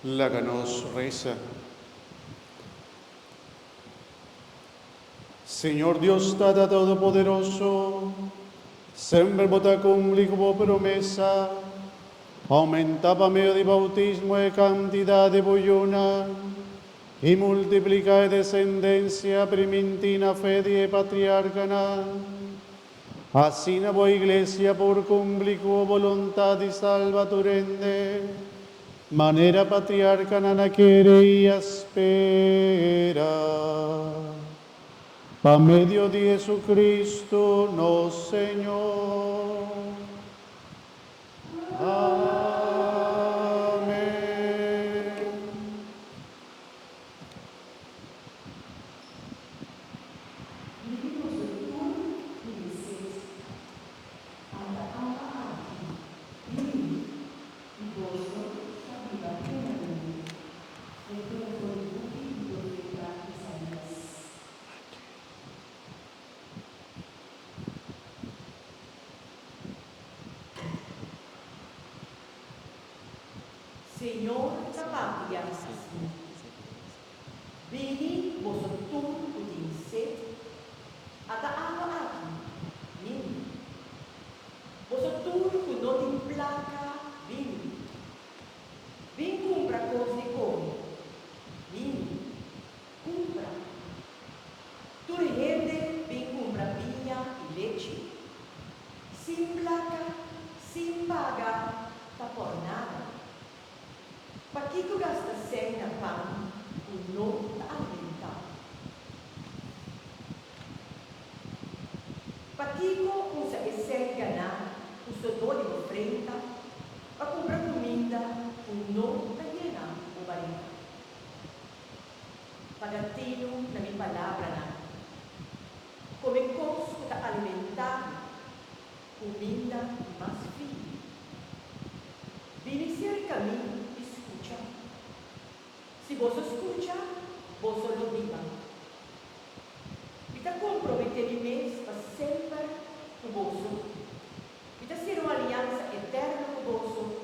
la que nos reza. Señor Dios Tata Todopoderoso, sempre vota cumpli como promesa, aumentaba medio de bautismo e cantidad de bollona, y multiplica descendencia primitina fe de patriarcana. Así na voy iglesia por cumplir con voluntad y salvaturende, manera patriarcana na quiere y espera. Pa medio de Jesucristo, no Señor. Amén. Señor Tapia, vini vosotros udinse, ataava aqui, vini. Vosotros que não tem placa, vini. Vim comprar coisa de come, vini. Compra. Tu rende, vim comprar vinha e leite. Sem placa, sem pagar, tá por nada. Para que tu gasta 100 na pão, o não está alimentado? Para que tu usa esse ganhar, o seu dor de ofrenda, para comprar comida, o não está llenando o barriga? Pagatino na minha palavra, na. Como conosco está alimentado, comida mais filho. Vini cerca mim. Se você escuta, você não diga. Está comprometido mês para sempre com você. Está ser uma aliança eterna com você.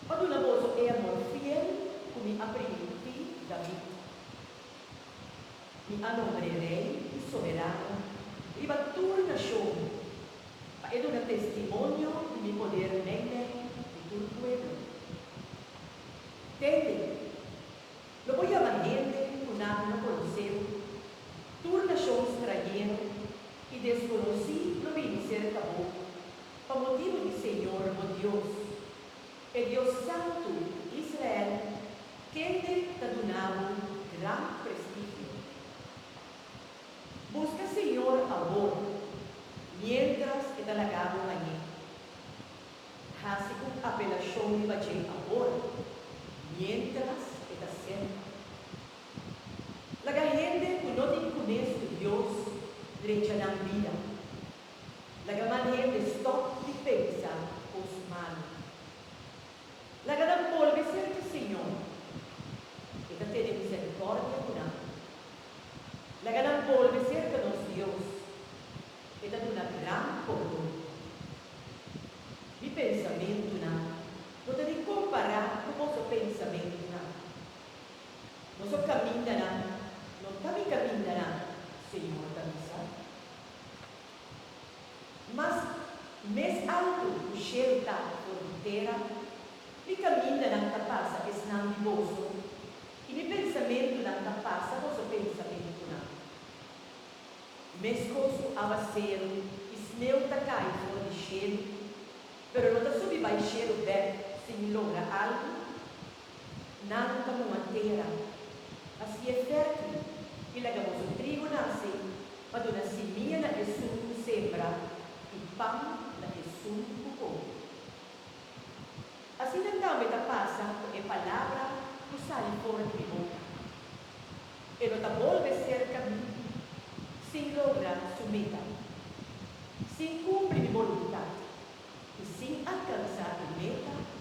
Quando você é amor fiel, como a primeira Davi. Mi nome rei e soberano, e turna show. Para é um testemunho de meu poder nele e do povo. Tende. Lo voy a la gente que no conoceu, turna show estrangeiro e desconheci no ministério da boca, para motivo de Senhor, meu Deus, é Deus Santo, Israel, quem te está dando grande prestígio. Busca Senhor amor, mientras está lagado amanhã. Hasi com apelação de bater amor, mientras está certo. La gente que não conhece Deus durante a vida. La gente stop de pensar os malos. La gran polve cerca Senhor. E da ter misericórdia por nós. La gran polve cerca nos Deus. E da uma gran polve. Mi pensamento não deve comparar com o nosso pensamento não só caminha não também caminha Senhor camisa. Mas mais alto o cheiro da fronteira, e caminha não passa esse não de bolso, e de pensamento não passa nosso pensamento não. Mesmo a ser, esmeu tá cai fora de cheiro, pero não tá subir vai cheiro bem, se logra algo, não tá uma terra. Assim é fértil, e lagamos o trigo nasce, mas uma semente na esum sembra, e pão na esum cucou. Assim não me passa, é palavra que sai fora de minha boca. E não está volve cerca de mim, sem lograr sua meta, sem cumprir minha voluntade, e sem alcançar a meta,